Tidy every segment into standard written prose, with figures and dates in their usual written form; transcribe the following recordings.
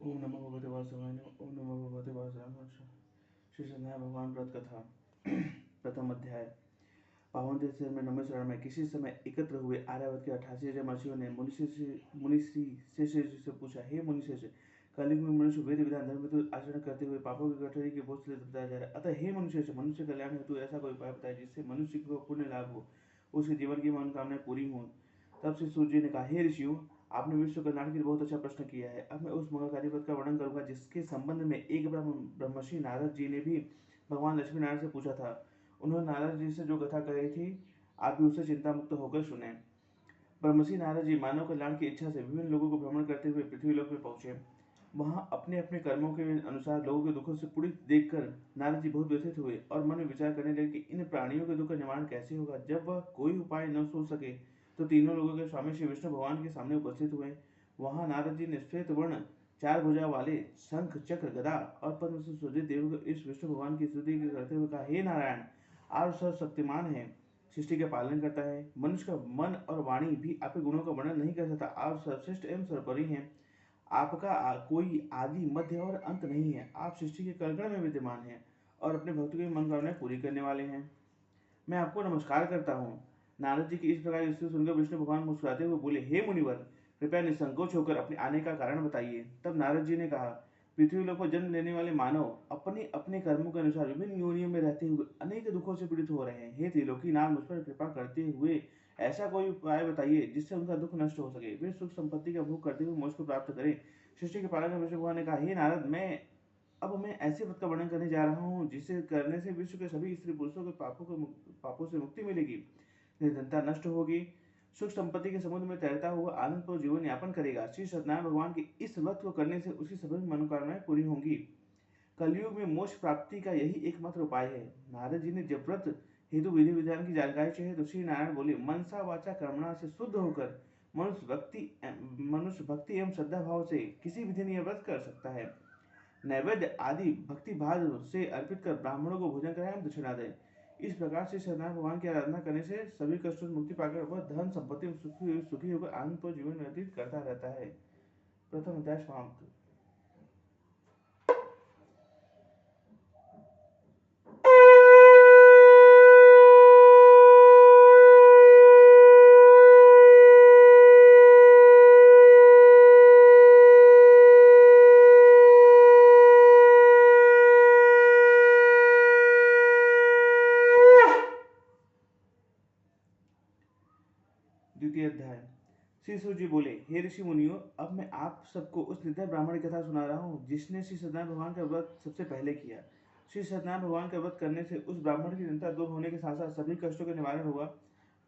ओम नमो भगवते वासुदेवाय नमः। ओम नमो भगवते वासुदेवाय नमः। श्री सत्यनारायण भगवान व्रत कथा। प्रथम अध्याय। पावन देश में नमः शरण में किसी समय एकत्र हुए आर्यावर्त के 88 महर्षियों ने मुनिश्री शेष से पूछा, हे मुनिशेष, कलयुग में मनुष्य वेद विधान धर्म विरुद्ध आचरण करते हुए पापों की गठरी के बोझ से बताया जा रहा है। अतः हे मुनिशेष, मनुष्य कल्याण हेतु ऐसा कोई उपाय बताए जिससे मनुष्य को पुण्य लाभ हो, उसके जीवन की मनोकामनाएं पूरी हों। तब से सूर्य जी ने कहा, हे ऋषियों, आपने विश्व कल्याण के लिए बहुत अच्छा प्रश्न किया है। अब मैं उस मंगलकारी व्रत का वर्णन करूंगा जिसके संबंध में एक ब्रह्मर्षि नारद जी ने भी भगवान लक्ष्मी नारायण से पूछा था। उन्होंने नारद जी से जो कथा कही थी, आप भी उससे चिंता मुक्त होकर सुने। ब्रह्मर्षि नारद जी मानव कल्याण की इच्छा से विभिन्न लोगों को भ्रमण करते हुए पृथ्वी लोक में पहुंचे। वहां अपने अपने कर्मों के अनुसार लोगों के दुखों से पीड़ित देखकर नारद जी बहुत व्यथित हुए और मन में विचार करने लगे कि इन प्राणियों के दुख का निवारण कैसे होगा। जब वह कोई उपाय न सोच सके तो तीनों लोगों के स्वामी श्री विष्णु भगवान के सामने उपस्थित हुए। वहां नारद जी ने श्वेत वर्ण चार भुजा वाले शंख चक्र गदा और पद्म से सुजित देव को इस विष्णु भगवान की स्तुति करते हुए कहा, हे नारायण, आप सर्वशक्तिमान है, सृष्टि का पालन करता है। मनुष्य का मन और वाणी भी आपके गुणों का वर्णन नहीं कर सकता। आप सर्वश्रेष्ठ एवं सर्वोपरि हैं। आपका कोई आदि मध्य और अंत नहीं है। आप सृष्टि के कण कण में विद्यमान हैं और अपने भक्तों की मनोकामनाएं पूरी करने वाले हैं। मैं आपको नमस्कार करता हूँ। नारद जी की इस प्रकार की स्तुति सुनकर विष्णु भगवान मुस्कुराते हुए बोले, हे मुनिवर, कृपया निसंकोच होकर अपने आने का कारण बताइए। तब नारद जी ने कहा, पृथ्वी लोक पर जन्म लेने वाले मानव अपने अपने कर्मों के अनुसार विभिन्न योनियों में रहते हुए अनेक दुखों से पीड़ित हो रहे हैं। हे त्रिलोकी नाथ, मुझ पर कृपा करते हुए ऐसा कोई उपाय बताइए जिससे उनका दुख नष्ट हो सके, वे सुख संपत्ति का भोग करते हुए मोक्ष को प्राप्त करें। सृष्टि के पालक विष्णु भगवान ने कहा, हे नारद, मैं ऐसे व्रत का वर्णन करने जा रहा हूँ जिसे करने से विश्व के सभी स्त्री पुरुषों के पापों से मुक्ति मिलेगी, निर्धनता नष्ट होगी, सुख संपत्ति के समुद्र में तैरता हुआ आनंद पूर्ण जीवन यापन करेगा। श्री सत्यनारायण भगवान के इस व्रत को करने से उसकी सभी मनोकामनाएं पूरी होंगी। कलयुग में मोक्ष प्राप्ति का यही एकमात्र उपाय है। नारद जी ने जब व्रत हेतु विधि विधान की जानकारी चाहिए तो श्री नारायण बोले, मनसा वाचा कर्मणा से शुद्ध होकर मनुष्य भक्ति एवं श्रद्धा भाव से किसी भी दिन यह व्रत कर सकता है। नैवेद्य आदि भक्ति भाव से अर्पित कर ब्राह्मणों को भोजन कराए एवं दक्षिणा दे। इस प्रकार से सत्यनारायण भगवान की आराधना करने से सभी कष्टों से मुक्ति पाकर वह धन संपत्ति में सुखी होकर आनंद पूर्ण जीवन व्यतीत करता रहता है। प्रथम अध्याय समाप्त। द्वितीय अध्याय। श्री सूर्य जी बोले, हे ऋषि मुनियों, अब मैं आप सबको उस निर्धन ब्राह्मण की कथा सुना रहा हूँ जिसने श्री सत्यनारायण भगवान का व्रत सबसे पहले किया। श्री सत्यनारायण भगवान का व्रत करने से उस ब्राह्मण की चिंता दूर होने के साथ साथ सभी कष्टों का निवारण हुआ।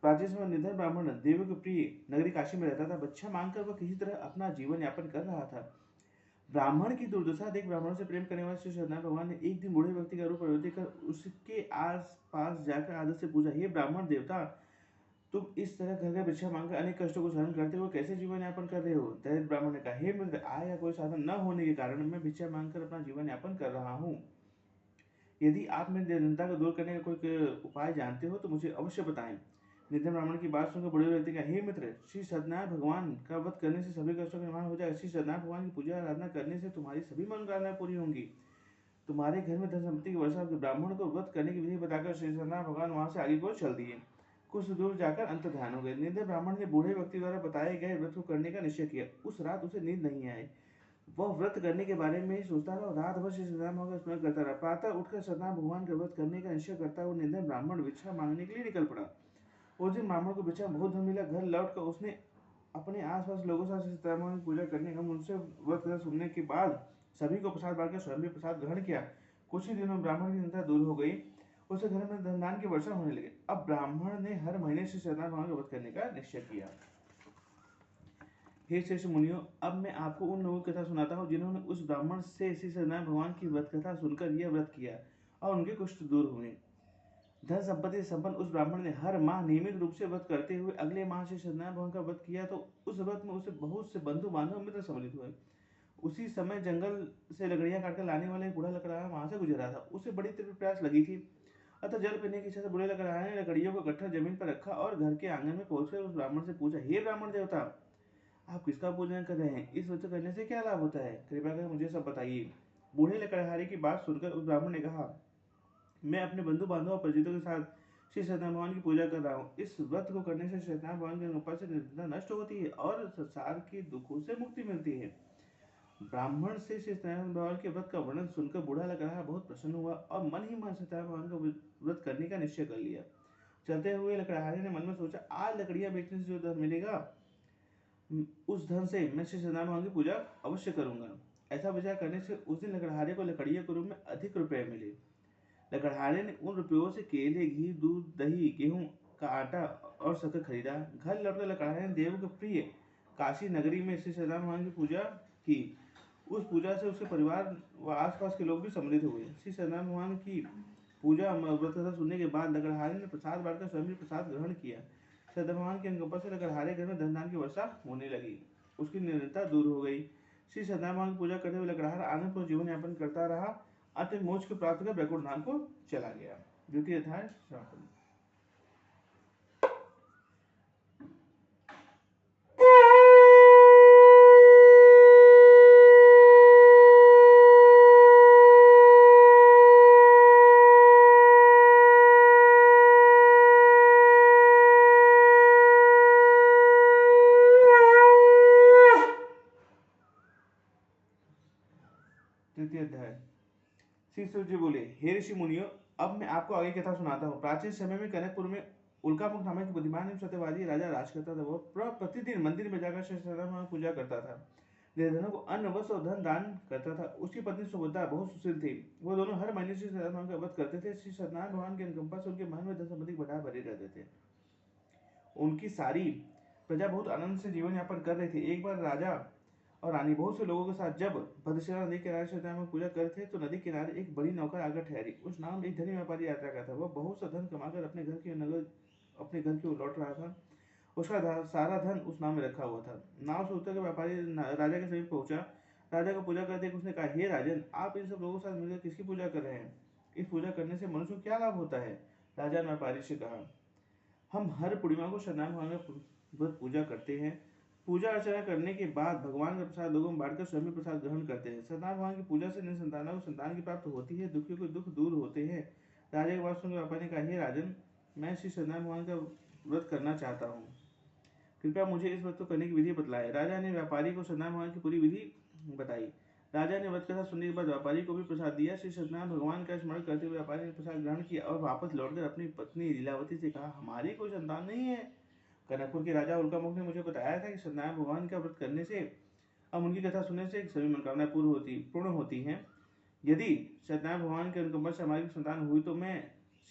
प्राचीन समय निर्धन ब्राह्मण देवों के प्रिय नगरी काशी में रहता था। बच्चा मांगकर वह किसी तरह अपना जीवन यापन कर रहा था। ब्राह्मण की दुर्दशा देख ब्राह्मणों से प्रेम करने वाले श्री सत्यनारायण भगवान ने एक दिन बूढ़े व्यक्ति का रूप परिवर्तित कर उसके आस पास जाकर आदर से पूछा, हे ब्राह्मण देवता, तुम इस तरह घर घर भिक्षा मांगकर अनेक कष्टों को सहन करते हुए कैसे जीवन यापन कर रहे हो। दरिद्र ब्राह्मण ने कहा, हे मित्र, आय या कोई साधन न होने के कारण मैं भिक्षा मांगकर अपना जीवन यापन कर रहा हूँ। यदि आप मेरी दरिद्रता को दूर करने का कोई उपाय जानते हो तो मुझे अवश्य बताएं। निर्धन ब्राह्मण की बात सुनकर बूढ़े व्यक्ति का, हे मित्र, श्री सत्यनारायण भगवान का वध करने से सभी कष्टों का निवारण हो जाएगा। श्री सत्यनारायण भगवान की पूजा आराधना करने से तुम्हारी सभी मनोकामनाएं पूरी होंगी। तुम्हारे घर में धन संपत्ति की वर्षा होगी। ब्राह्मण को व्रत करने की विधि बताकर श्री सत्यनारायण भगवान वहां से आगे को चल दिए। कुछ दूर जाकर अंत ध्यान हो गए। निर्धन ब्राह्मण ने बूढ़े व्यक्ति द्वारा बताए गए व्रत को करने का निश्चय किया। उस रात उसे नींद नहीं आई। वह व्रत करने के बारे में ही सोचता रहा और रात भर श्री सत्यनारायण भगवान का स्मरण करता रहा। प्रातः उठकर सत्यनारायण भगवान का व्रत करने का निश्चय करता हुआ निर्धन ब्राह्मण भिक्षा मांगने के लिए निकल पड़ा। उस दिन ब्राह्मण को भिक्षा बहुत धन मिला। घर लौटकर उसने अपने आसपास लोगों से श्री सत्यनारायण भगवान की पूजा करने एवं उनसे व्रत कथा सुनने के बाद सभी को प्रसाद बांटकर स्वयं भी प्रसाद ग्रहण किया। कुछ ही दिनों में ब्राह्मण की चिंता दूर हो गई। उसे घर में धनदान की वर्षा होने लगी। अब ब्राह्मण ने हर महीने श्री सत्यनारायण भगवान का व्रत करने का निश्चय किया। हे श्रेष्ठ मुनियों, अब मैं आपको उन लोगों की कथा सुनाता हूँ जिन्होंने उस ब्राह्मण से श्री सत्यनारायण भगवान की व्रत कथा सुनकर यह व्रत किया और उनके कुष्ठ दूर हुए। धन संपत्ति से संपन्न उस ब्राह्मण ने हर माह नियमित रूप से व्रत करते हुए अगले माह श्री सत्यनारायण भगवान का व्रत किया तो उस व्रत में उसे बहुत से बंधु बांधव मित्र सम्मिलित हुए। उसी समय जंगल से लकड़ियां काटकर लाने वाला एक बूढ़ा लकड़हारा वहां से गुजर रहा था। उसे बड़ी तीव्र प्यास लगी थी। अतः जल पीने की इच्छा से बूढ़े लकड़हारे ने लकड़ियों को गट्ठर जमीन पर रखा और घर के आंगन में पहुंचकर उस ब्राह्मण से पूछा, हे ब्राह्मण देवता, आप किसका पूजन कर रहे हैं? इस व्रत करने से क्या लाभ होता है? कृपया कर मुझे सब बताइए। बूढ़े लकड़हारे की बात सुनकर उस ब्राह्मण ने कहा, मैं अपने बंधु बांधव और परिचितों के साथ श्री सत्यनारायण भगवान की पूजा कर रहा हूँ। इस व्रत को करने से सत्यनारायण भगवान की कृपा से निर्धनता नष्ट होती है और संसार के दुखों से मुक्ति मिलती है। ब्राह्मण से श्री सत्यनारायण भगवान के व्रत का वर्णन सुनकर बूढ़ा लकड़हारा बहुत प्रसन्न हुआ और मन ही मन सत्यनारायण भगवान का व्रत करने का निश्चय कर लिया। चलते हुए लकड़हारे ने मन में सोचा, आज लकड़ियां बेचने से जो धन मिलेगा, उस धन से मैं श्री सत्यनारायण भगवान की पूजा अवश्य करूंगा। ऐसा विचार करने से उस दिन लकड़हारे को लकड़ियों के रूप में अधिक रुपए मिले। लकड़हारे ने उन रुपयों से केले, घी, दूध, दही, गेहूं का आटा और शक्कर खरीदा। घर लौटकर लकड़हारे ने देव के प्रिय काशी नगरी में श्री सत्यनारायण भगवान की पूजा की। उस पूजा से उसके परिवार व आसपास के लोग भी समृद्ध हुए। श्री सत्यनारायण भगवान की पूजा व्रत कथा सुनने के बाद लकड़हारे ने प्रसाद बांटकर स्वयं भी प्रसाद ग्रहण किया। सत्यनारायण भगवान के अनुकंपा से लकड़हारे घर में धन धान की वर्षा होने लगी। उसकी निर्धनता दूर हो गई। श्री सत्यनारायण भगवान की पूजा करते हुए लकड़हारा आनंदपूर्ण जीवन यापन करता रहा। अंत में मोक्ष को प्राप्त कर वैकुंठ धाम को चला गया। द्वितीय अध्याय समापन। तृतीय अध्याय। श्री सूर्य जी बोले, हे ऋषि मुनियों, अब मैं आपको आगे कथा सुनाता हूँ। प्राचीन समय में कनकपुर में उल्कामुख नामक बुद्धिमान एवं सत्यवादी राजा राज करता था। वह प्रतिदिन मंदिर में जाकर श्री सत्यनारायण पूजा करता था। निर्धनों को अन्न, वस्त्र और धन दान करता था। उसकी पत्नी सुभद्रा बहुत सुशील थी। वो दोनों हर महीने श्री सत्यनारायण का व्रत करते थे। श्री सत्यनारायण भगवान के अनुकंपा से उनके महल में धन संपत्ति भंडार भरे रहते थे। उनकी सारी प्रजा बहुत आनंद से जीवन यापन कर रही थी। एक बार राजा और रानी बहुत से लोगों के साथ जब भद्रशिला नदी किनारे सत्यनारायण पूजा कर थे तो नदी किनारे एक बड़ी नौका आकर ठहरी। उस नाव में एक धनी व्यापारी यात्रा का था। वह बहुत सा धन कमाकर अपने घर की ओर लौट रहा था। उसका सारा धन उस नाव में रखा हुआ था। नाव से उतर कर व्यापारी राजा के समीप पहुंचा। राजा को पूजा करते उसने कहा, हे राजन, आप इन सब लोगों के साथ मिलकर किसकी पूजा कर रहे हैं? इस पूजा करने से मनुष्य को क्या लाभ होता है? राजा ने व्यापारी से कहा, हम हर पूर्णिमा को सत्यनारायण भगवान का पूजा करते हैं। पूजा अर्चना करने के बाद भगवान का प्रसाद लोगों में बांटकर स्वयं प्रसाद ग्रहण करते हैं। सत्यनारायण भगवान की पूजा से निसंतानों को संतान की प्राप्त होती है, दुखियों के दुख दूर होते हैं। राजा के बात सुनकर व्यापारी ने कहा, हे राजन, मैं श्री सत्यनारायण भगवान का व्रत करना चाहता हूँ। कृपया मुझे इस व्रत को करने की विधि बतलाए। राजा ने व्यापारी को सत्यनारायण भगवान की पूरी विधि बताई। राजा ने व्रत कथा सुनने के बाद व्यापारी को भी प्रसाद दिया। श्री सत्यनारायण भगवान का स्मरण करते हुए व्यापारी ने प्रसाद ग्रहण किया और वापस लौटकर अपनी पत्नी लीलावती से कहा, हमारी कोई संतान नहीं है। कनकपुर के राजा उल्कामुख ने मुझे बताया था कि सत्यनारायण भगवान का व्रत करने से अब उनकी कथा सुनने से सभी मनोकामनाएं पूर्ण होती हैं। यदि सत्यनारायण भगवान के अनुकंपा से हमारी संतान हुई तो मैं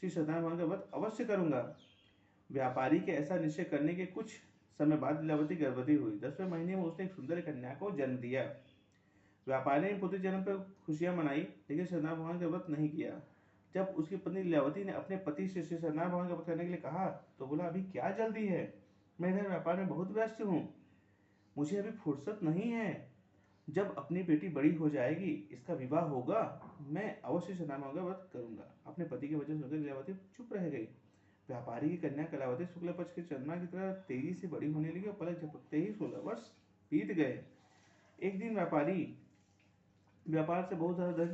श्री सत्यनारायण भगवान का व्रत अवश्य करूंगा। व्यापारी के ऐसा निश्चय करने के कुछ समय बाद लीलावती गर्भवती हुई। 10वें महीने में उसने एक सुंदर कन्या को जन्म दिया। व्यापारी ने पुत्र जन्म पर खुशियां मनाई, लेकिन सत्यनारायण भगवान का व्रत नहीं किया। जब उसकी पत्नी लीलावती ने अपने पति से श्री सत्यनारायण भगवान का व्रत करने के लिए कहा तो बोला, अभी क्या जल्दी है, मैं इधर व्यापार में बहुत व्यस्त हूँ, मुझे अभी फुर्सत नहीं है। जब अपनी बेटी बड़ी हो जाएगी, इसका विवाह होगा, मैं अवश्य सत्यनारायण भगवान का व्रत करूंगा। अपने पति के वचन सुनकर लीलावती चुप रह गई। व्यापारी की कन्या कलावती शुक्ल पक्ष के चंद्रमा की तरह तेजी से बड़ी होने लगी और पलक झपकते ही 16 वर्ष बीत गए। एक दिन व्यापारी व्यापार से बहुत ज्यादा धन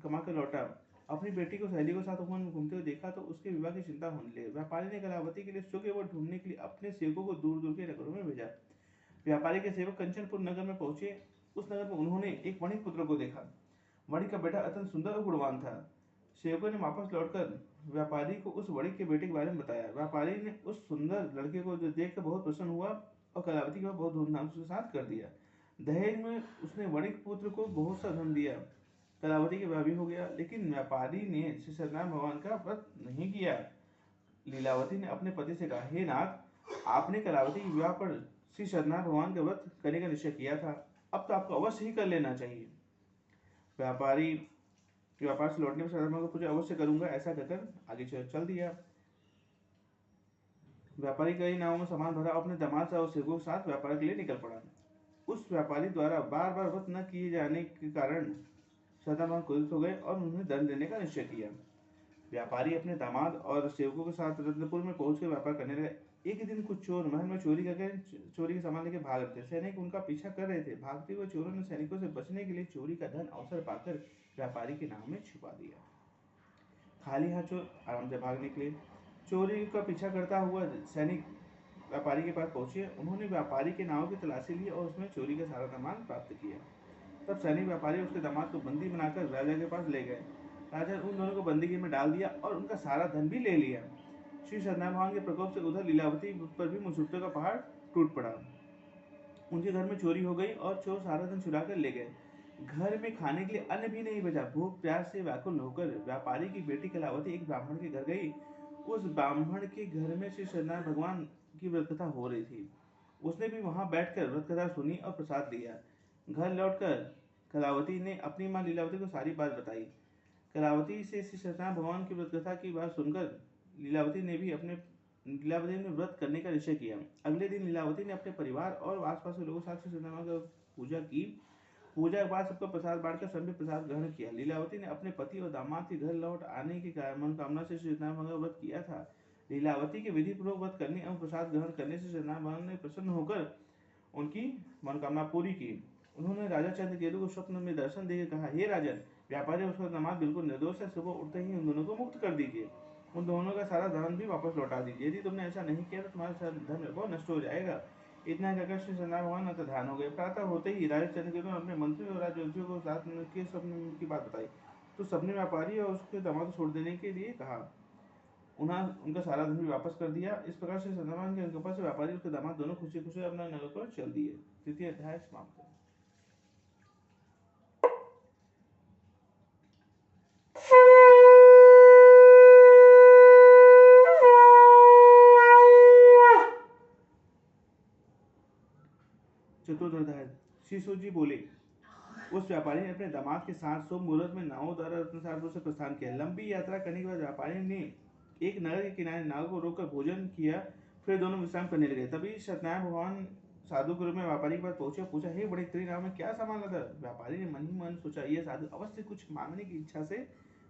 कमा कर लौटा। अपनी बेटी को सहेली के साथ वन में घूमते हुए देखा तो उसके विवाह की चिंता होने लगी। व्यापारी ने कलावती के लिए सुख एवं ढूंढने के लिए अपने सेवकों को दूर दूर के नगरों में भेजा। व्यापारी के सेवक कंचनपुर नगर में पहुंचे। उस नगर में उन्होंने एक वणिक पुत्र को देखा। वणिक का बेटा अत्यंत सुंदर और गुणवान था। सेवकों ने वापस लौटकर व्यापारी को उस वणिक के बेटे के बारे में बताया। व्यापारी ने उस सुंदर लड़के को देखकर बहुत प्रसन्न हुआ और कलावती का बहुत धूमधाम से साथ कर दिया। दहेज में उसने वणिक पुत्र को बहुत सा धन दिया। कलावती के विवाह भी हो गया, लेकिन व्यापारी ने श्री सत्यनारायण भगवान का व्रत नहीं किया। लीलावती ने अपने पति से कहा, हे नाथ, आपने कलावती के विवाह पर श्री सत्यनारायण भगवान का व्रत करने का निश्चय किया था, अब तो आपको अवश्य ही कर लेना चाहिए। व्यापारी व्यापार से लौटने पर सत्यनारायण भगवान को पूजा अवश्य करूंगा ऐसा कहकर आगे चल दिया। व्यापारी कई नावों में सामान भरा अपने दामाद और सेवकों के साथ व्यापार के लिए निकल पड़ा। उस व्यापारी द्वारा बार बार व्रत न किए जाने के कारण सत्यनारायण भगवान क्रोधित हो गए और उन्हें दंड देने का निश्चय किया। व्यापारी अपने दामाद और सेवकों के साथ रत्नपुर में पहुंचकर व्यापार करने लगे। एक दिन कुछ चोर महल में चोरी के सामान लेके भाग रहे थे। सैनिक उनका पीछा कर रहे थे। भागते हुए चोरों ने सैनिकों से बचने के लिए चोरी का धन अवसर पाकर व्यापारी के नाव में छुपा दिया। खाली हाथ चोर आराम से भाग निकले। चोरी का पीछा करता हुआ सैनिक व्यापारी के पास पहुंचे। उन्होंने व्यापारी के नाव की तलाशी ली और उसमें चोरी का सारा सामान प्राप्त किया। तब सैनिक व्यापारी उसके दामाद को बंदी बनाकर राजा के पास ले गए। राजा ने उन दोनों को बंदगी में डाल दिया और उनका सारा धन भी ले लिया। श्री सत्यनारायण भगवान के प्रकोप से उधर लीलावती पर भी मुसीबतों का पहाड़ टूट पड़ा। उनके घर में चोरी हो गई और चोर सारा धन चुरा कर ले गए। घर में खाने के लिए अन्न भी नहीं बचा। भूख प्यास से व्याकुल होकर व्यापारी की बेटी कलावती एक ब्राह्मण के घर गई। उस ब्राह्मण के घर में श्री सत्यनारायण भगवान की व्रत कथा हो रही थी। उसने भी वहां बैठकर व्रत कथा सुनी और प्रसाद लिया। घर लौटकर कलावती ने अपनी माँ लीलावती को सारी बात बताई। कलावती से श्री सत्यनारायण भगवान की व्रत कथा की बात सुनकर लीलावती ने व्रत करने का निश्चय किया। अगले दिन लीलावती ने अपने परिवार और आसपास के लोगों के साथ श्री सत्यनारायण की पूजा की। पूजा के बाद सबको प्रसाद बांटकर स्वयं भी प्रसाद ग्रहण किया। लीलावती ने अपने पति और दामाद के घर लौट आने की मनोकामना से श्री सत्यनारायण भगवान का व्रत किया था। लीलावती के विधि पूर्वक व्रत करने एवं प्रसाद ग्रहण करने से सत्यनारायण भगवान ने प्रसन्न होकर उनकी मनोकामना पूरी की। उन्होंने राजा चंद्रकेतु को स्वप्न में दर्शन देकर कहा, हे राजन, व्यापारी और उसका दामाद बिल्कुल निर्दोष है। सुबह उठते ही उन दोनों को मुक्त कर दीजिए। उन दोनों का सारा धन भी वापस लौटा दीजिए। यदि तुमने ऐसा नहीं किया तो तुम्हारा सारा धन वैभव नष्ट हो जाएगा। इतना कहकर श्री सत्यनारायण भगवान अंतर्धान हो गए। प्रातः होते ही राजा चंद्रकेतु ने अपने मंत्री और राजवंशियों को साथ के स्वप्न की बात बताई। तो सबने व्यापारी और उसके दामाद को छोड़ देने के लिए कहा। उनका सारा धन भी वापस कर दिया। इस प्रकार से सत्यनारायण के कृपा से व्यापारी और उसके दामाद दोनों खुशी खुशी अपना नगर पर चल दिए। तृतीय अध्याय समाप्त। चतुर्थ अध्याय। श्री सूत जी बोले, उस व्यापारी ने अपने दामाद के साथ शुभ मुहूर्त में नावों द्वारा रत्नसारपुर से प्रस्थान किया। लंबी यात्रा करने के बाद व्यापारी ने एक नगर के किनारे नाव को रोककर भोजन किया। फिर दोनों विश्राम करने लगे। तभी सत्यनारायण भगवान साधु के रूप में व्यापारी के पास पहुंचे। पूछा, हे बड़े, तेरी नाव में क्या सामान लाता? व्यापारी ने मन ही मन सोचा, यह साधु अवश्य कुछ मांगने की इच्छा से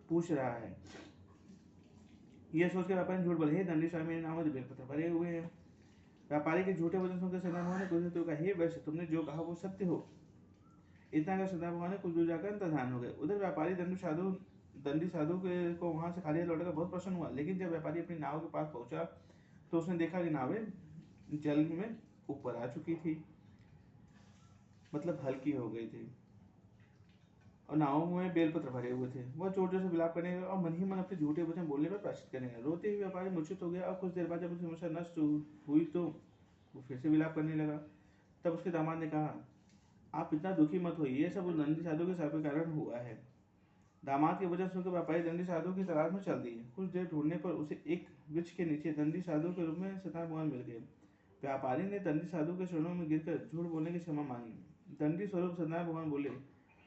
पूछ रहा है। यह सोचकर व्यापारी ने झूठ बोला, हे दंडी स्वामी, मेरी नाव में बेलपत्र भरे हुए हैं। व्यापारी के झूठे वचन सुनकर सत्यनारायण भगवान ने कुछ तो कहा, हे वैश्य, तुमने जो कहा वो सत्य हो। इतना कर सत्यनारायण भगवान ने कुछ दूर जाकर अंतर्धान हो गए। उधर व्यापारी दंडी साधु को वहां से खाली हाथ लौटकर बहुत प्रसन्न हुआ। लेकिन जब व्यापारी अपनी नाव के पास पहुंचा तो उसने देखा कि नावें जल में ऊपर आ चुकी थी, मतलब हल्की हो गई थी, और नावों में बेलपत्र भरे हुए थे। वह जोर जोर से विलाप करने लगा और मन ही मन अपने झूठे वचन बोलने पर प्रायश्चित करने लगा। रोते हुए व्यापारी मूर्छित हो गया और कुछ देर बाद जब उसकी समस्या नष्ट हुई तो वो फिर से विलाप करने लगा। तब उसके दामाद ने कहा, आप इतना दुखी मत होइए, यह सब उस दंडी साधु के शाप के कारण हुआ है। दामाद के वचन सुनकर व्यापारी दंडी साधु की तलाश में चल दिए। कुछ देर ढूंढने पर उसे एक वृक्ष के नीचे दंडी साधु के रूप में सत्यनारायण भगवान मिल गए। व्यापारी ने दंडी साधु के चरणों में गिरकर झूठ बोलने की क्षमा मांगी। दंडी स्वरूप सत्यनारायण भगवान बोले,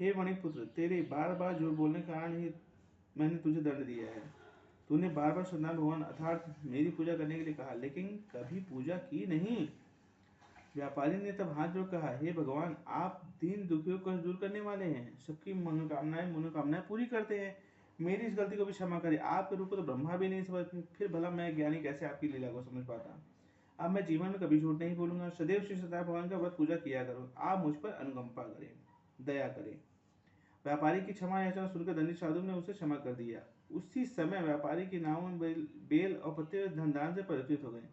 हे मणिपुत्र, तेरे बार बार झूठ बोलने के कारण ही मैंने तुझे दंड दिया है। तूने बार बार सत्यनारायण भगवान अर्थात मेरी पूजा करने के लिए कहा, लेकिन कभी पूजा की नहीं। व्यापारी ने तब हाथ जोड़ कहा, हे भगवान, आप दीन दुखियों को दूर करने वाले हैं, सबकी मनोकामनाएं पूरी करते हैं। मेरी इस गलती को भी क्षमा करें। आपके रूप को तो ब्रह्मा भी नहीं समझ, फिर भला मैं ज्ञानी कैसे आपकी लीला को समझ पाता। अब मैं जीवन में कभी झूठ नहीं बोलूंगा। सदैव श्री सत्यनारायण भगवान का व्रत पूजा किया करो। आप मुझ पर अनुकंपा करें, दया करें। व्यापारी की क्षमा याचना सुनकर दंडी साधु ने उसे क्षमा कर दिया। उसी समय व्यापारी की नाव में बेल और पत्ते धनदान से परिवर्तित हो गए।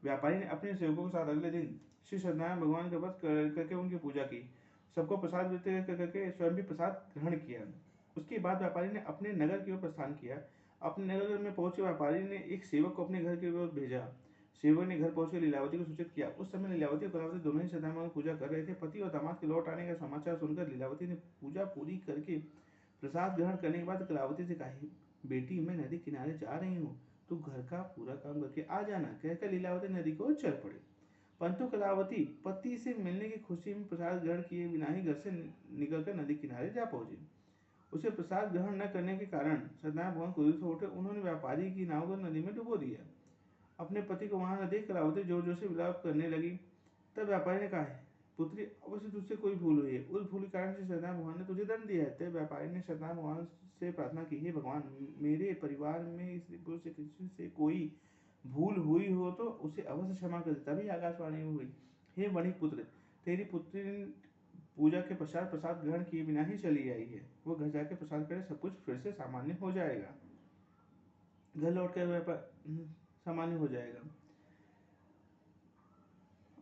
व्यापारी ने अपने सेवकों के साथ अगले दिन श्री सत्यनारायण भगवान का व्रत करके उनकी पूजा की। सबको प्रसाद वितरित करके स्वयं भी प्रसाद ग्रहण किया। उसके बाद व्यापारी ने अपने नगर की ओर प्रस्थान किया। अपने नगर में पहुंचे व्यापारी ने एक सेवक को अपने घर की ओर भेजा। सेवक ने घर पहुंचकर लीलावती को सूचित किया। उस समय लीलावती और कलावती दोनों ही सत्यनारायण भगवान की पूजा कर रहे थे। पति और दामाद के लौट आने का समाचार सुनकर लीलावती ने पूजा पूरी करके प्रसाद ग्रहण करने के बाद कलावती से कहा, बेटी, मैं नदी किनारे जा रही हूँ, तू घर का पूरा काम करके आ जाना। कहकर लीलावती नदी को चल पड़ी। परंतु कलावती पति से मिलने की खुशी में प्रसाद ग्रहण किए बिना ही घर से निकलकर नदी किनारे जा पहुंची। उसे प्रसाद ग्रहण न करने के कारण सत्यनारायण भगवान क्रोधित हो उठे। उन्होंने व्यापारी की नाव को नदी में डुबो दिया। अपने पति को वहां न देख कलावती जोर जोर से विलाप करने लगी। तब व्यापारी ने कहा, पुत्री, अवश्य तुझसे कोई भूल हुई है। उस भूल के कारण से सत्यनारायण भगवान ने तुझे दंड दिया है। तब व्यापारी ने सत्यनारायण भगवान से प्रार्थना की, हे भगवान, मेरे परिवार में स्त्री पुरुष से किसी से कोई भूल हुई हो तो उसे अवश्य क्षमा कर दे। तभी आकाशवाणी हुई, हे वणिक पुत्र, तेरी पुत्री पूजा के पश्चात प्रसाद ग्रहण किए बिना ही चली आई है। वो घर जाके प्रसाद करे, सब कुछ फिर से सामान्य हो जाएगा। घर लौट कर व्यापार सामान्य हो जाएगा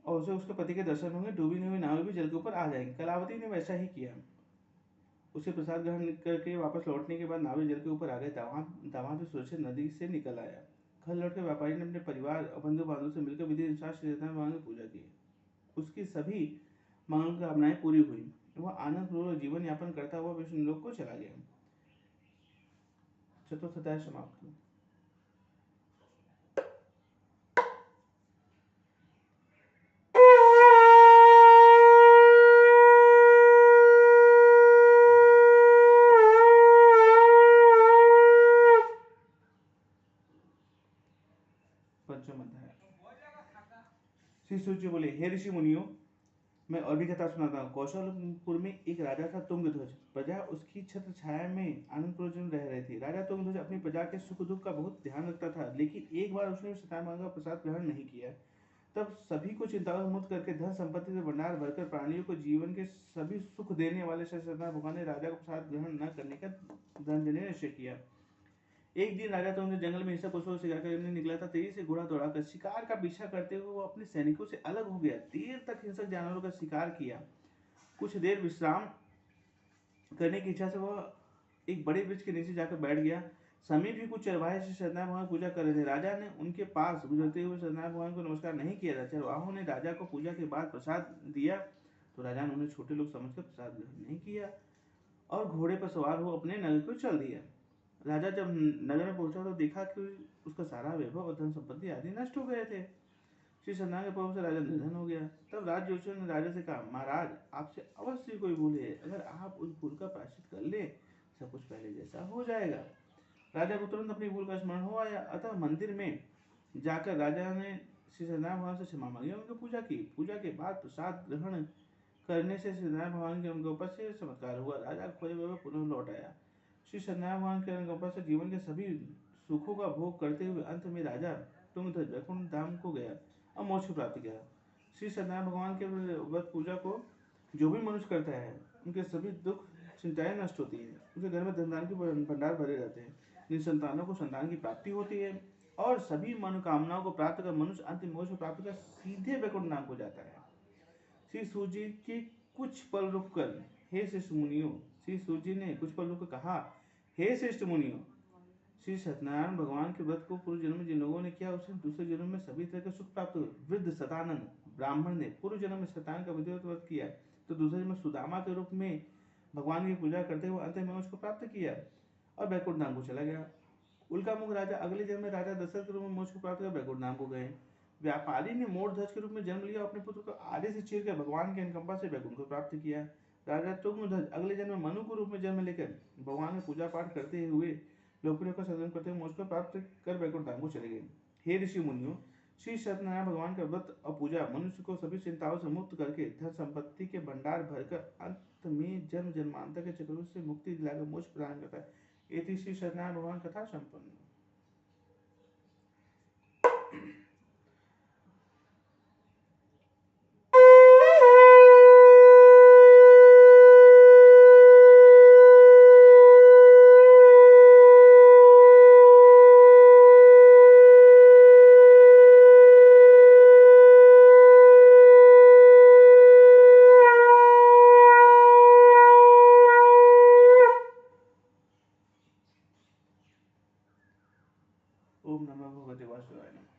और उसे उसके पति के दर्शन होंगे। डूबी हुई नाव भी जल के ऊपर आ जाएंगी। कलावती ने वैसा ही किया। उसे प्रसाद ग्रहण करके वापस लौटने के बाद नावे जल के ऊपर आ गए। दामाद भी सुरक्षित नदी से निकल आया। घर लौटकर व्यापारी ने अपने परिवार और बंधु बांधव से मिलकर विधि अनुसार श्री सत्यनारायण भगवान की पूजा की। उसकी सभी मंगल कामनाएं पूरी हुई। वह आनंद पूर्वक जीवन यापन करता हुआ विष्णु लोक को चला गया। चतुर्थ अध्याय समाप्त। पंचम अध्याय। श्री सूर्य बोले, हे ऋषि मुनियों, मैं और भी कथा सुनाता हूँ। कौशलपुर में एक राजा था तुंगध्वज। प्रजा उसकी छत्र छाया में आनंद रह रही थी। राजा तुंगध्वज अपनी प्रजा के सुख दुख का बहुत ध्यान रखता था, लेकिन एक बार उसने सत्यनारायण का प्रसाद ग्रहण नहीं किया। तब सभी को चिंता मुक्त करके धन संपत्ति से भंडार भरकर प्राणियों को जीवन के सभी सुख देने वाले सत्यनारायण भगवान ने राजा को प्रसाद ग्रहण न करने का दंड देने निश्चय किया। एक दिन राजा तुंगध्वज जंगल में हिंसक पशुओं शिकार करने निकला था। तेजी से घोड़ा दौड़ाकर शिकार का पीछा करते हुए वो अपने सैनिकों से अलग हो गया। देर तक हिंसक जानवरों का शिकार किया। कुछ देर विश्राम करने की इच्छा से वह एक बड़े वृक्ष के नीचे जाकर बैठ गया। समीप ही कुछ चरवाहे से सत्यनारायण भगवान पूजा कर रहे थे। राजा ने उनके पास गुजरते हुए सत्यनारायण भगवान को नमस्कार नहीं किया था। चरवाहों ने राजा को पूजा के बाद प्रसाद दिया तो राजा ने उन्हें छोटे लोग समझकर प्रसाद ग्रहण नहीं किया और घोड़े पर सवार हो अपने नगर को चल दिया। राजा जब नगर में पहुंचा तो देखा कि उसका सारा वैभव और धन संपत्ति आदि नष्ट हो गए थे। श्री सत्यनारायण के प्रभाव से राजा निधन हो गया। तब राज जोशियों ने राजा से कहा, महाराज, आपसे अवश्य कोई भूल है। अगर आप उस भूल का प्रायश्चित कर ले, सब कुछ पहले जैसा हो जाएगा। राजा को तुरंत अपनी भूल का स्मरण हो आया। अतः मंदिर में जाकर राजा ने श्री सत्यनारायण भगवान से क्षमा मांगी, उनकी पूजा की। पूजा के बाद प्रसाद ग्रहण करने से सत्यनारायण भगवान के उनके ऊपर से चमत्कार हुआ। राजा खोए हुए पुनः लौट आया। श्री सत्यनारायण भगवान के अनुकंपा से जीवन के सभी सुखों का भोग करते हुए अंत में राजा तुंगध्वज वैकुंठ धाम को गया और मोक्ष को प्राप्त किया। श्री सत्यनारायण भगवान के व्रत पूजा को जो भी मनुष्य करता है, उनके सभी दुख चिंताएं नष्ट होती है। उनके घर में धन के भंडार भरे रहते हैं। जिन संतानों को संतान की प्राप्ति होती है और सभी मनोकामनाओं को प्राप्त कर मनुष्य अंतिम मोक्ष प्राप्त कर सीधे वैकुंठ धाम को जाता है। श्री सूर्य के कुछ पल रुककर, हे श्रेष्ठ मुनियों, श्री सूर्य ने कुछ पल रुककर कहा, हे श्रेष्ठ मुनियों, श्री सत्यनारायण भगवान के व्रत को पूर्व जन्म में जिन लोगों ने किया, उसे दूसरे जन्म में सभी तरह के सुख प्राप्त हुए। वृद्ध सतानंद ब्राह्मण ने पूर्व जन्म में सत्यनारायण का विधिवत व्रत किया तो दूसरे जन्म में सुदामा के रूप में भगवान की पूजा करते हुए अंत में उसको प्राप्त किया और वैकुंठ धाम को चला गया। उल्कामुख राजा अगले जन्म में राजा दशरथ के रूप में मोक्ष को प्राप्त कर वैकुंठ धाम को गए। व्यापारी ने मोरध्वज के रूप में जन्म लिया, अपने पुत्र को आगे से चीरकर भगवान के अनुकंपा से वैकुंठ को प्राप्त किया। राजा तुंगध्वज अगले जन्म में मनु के रूप में जन्म लेकर भगवान की पूजा पाठ करते हुए लोकप्रियों का सदन करते हुए मोक्ष को प्राप्त कर वैकुंठ धाम को चले गए। हे ऋषि मुनियों, श्री सत्यनारायण भगवान का व्रत और पूजा मनुष्य को सभी चिंताओं से मुक्त करके धन संपत्ति के भंडार भरकर अंत में जन्म जन्मांतर के चक्रवृत्ति से मुक्ति दिलाकर मोक्ष प्रदान करता है। इति श्री सत्यनारायण भगवान कथा संपन्न। ओम नमः भगवते वासुदेवाय नमः।